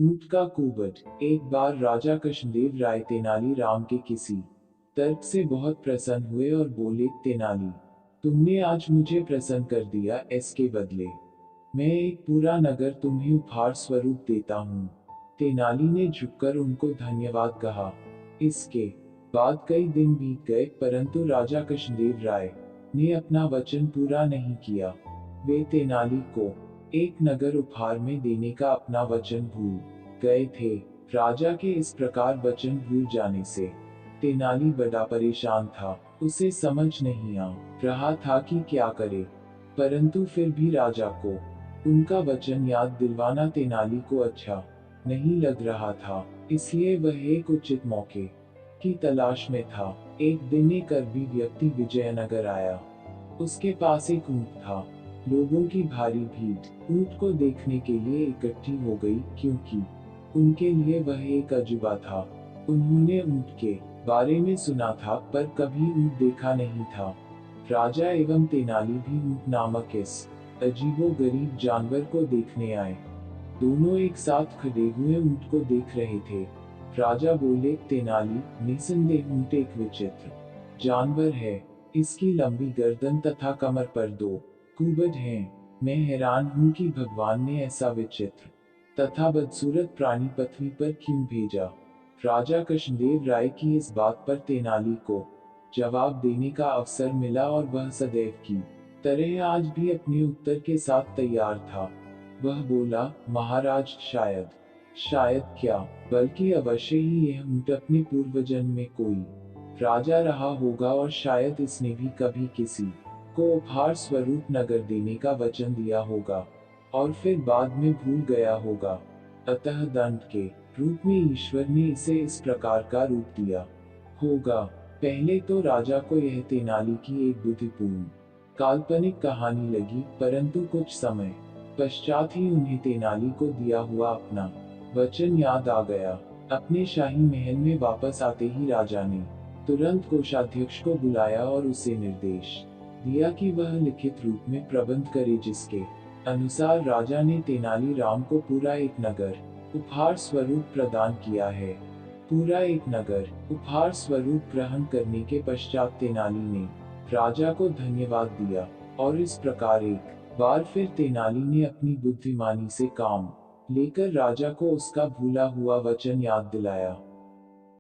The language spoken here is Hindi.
ऊंट का कुबट। एक बार राजा कृष्णदेव राय तेनाली राम के किसी तर्क से बहुत प्रसन्न हुए और बोले, तेनाली, तुमने आज मुझे प्रसन्न कर दिया। इसके बदले मैं एक पूरा नगर तुम्हें उपहार स्वरूप देता हूँ। तेनाली ने झुककर उनको धन्यवाद कहा। इसके बाद कई दिन बीत गए, परंतु राजा कृष्णदेव राय ने अपना वचन पूरा नहीं किया। वे तेनाली को एक नगर उपहार में देने का अपना वचन भूल गए थे। राजा के इस प्रकार वचन भूल जाने से तेनाली बड़ा परेशान था। उसे समझ नहीं आ रहा था कि क्या करे, परंतु फिर भी राजा को उनका वचन याद दिलवाना तेनाली को अच्छा नहीं लग रहा था। इसलिए वह एक उचित मौके की तलाश में था। एक दिन एक अरबी व्यक्ति विजयनगर आया। उसके पास एक ऊंट था। लोगों की भारी भीड़ ऊंट को देखने के लिए इकट्ठी हो गई, क्योंकि उनके लिए वह एक अजूबा था। उन्होंने ऊंट के बारे में सुना था, पर कभी ऊंट देखा नहीं था। राजा एवं तेनाली भी ऊंट नामक इस अजीबोगरीब जानवर को देखने आए। दोनों एक साथ खड़े हुए ऊंट को देख रहे थे। राजा बोले, तेनाली, निसंदेह ऊंट एक विचित्र जानवर है। इसकी लंबी गर्दन तथा कमर पर दो कुबड़ हैं। मैं हैरान हूँ कि भगवान ने ऐसा विचित्र तथा बदसूरत प्राणी पृथ्वी पर क्यों भेजा। राजा कृष्णदेव राय की इस बात पर तेनाली को जवाब देने का अवसर मिला और वह सदैव की तरह आज भी अपने उत्तर के साथ तैयार था। वह बोला, महाराज, शायद क्या, बल्कि अवश्य ही यह ऊंट अपने पूर्वजन्म में कोई राजा रहा होगा और शायद इसने भी कभी किसी को उपहार स्वरूप नगर देने का वचन दिया होगा और फिर बाद में भूल गया होगा। अतः दंड के रूप में ईश्वर ने इसे इस प्रकार का रूप दिया होगा। पहले तो राजा को यह तेनाली की एक बुद्धिपूर्ण काल्पनिक कहानी लगी, परंतु कुछ समय पश्चात ही उन्हें तेनाली को दिया हुआ अपना वचन याद आ गया। अपने शाही महल में वापस आते ही राजा ने तुरंत कोषाध्यक्ष को बुलाया और उसे निर्देश दिया कि वह लिखित रूप में प्रबंध करे, जिसके अनुसार राजा ने तेनाली राम को पूरा एक नगर उपहार स्वरूप प्रदान किया है। पूरा एक नगर उपहार स्वरूप ग्रहण करने के पश्चात तेनाली ने राजा को धन्यवाद दिया और इस प्रकार एक बार फिर तेनाली ने अपनी बुद्धिमानी से काम लेकर राजा को उसका भूला हुआ वचन याद दिलाया।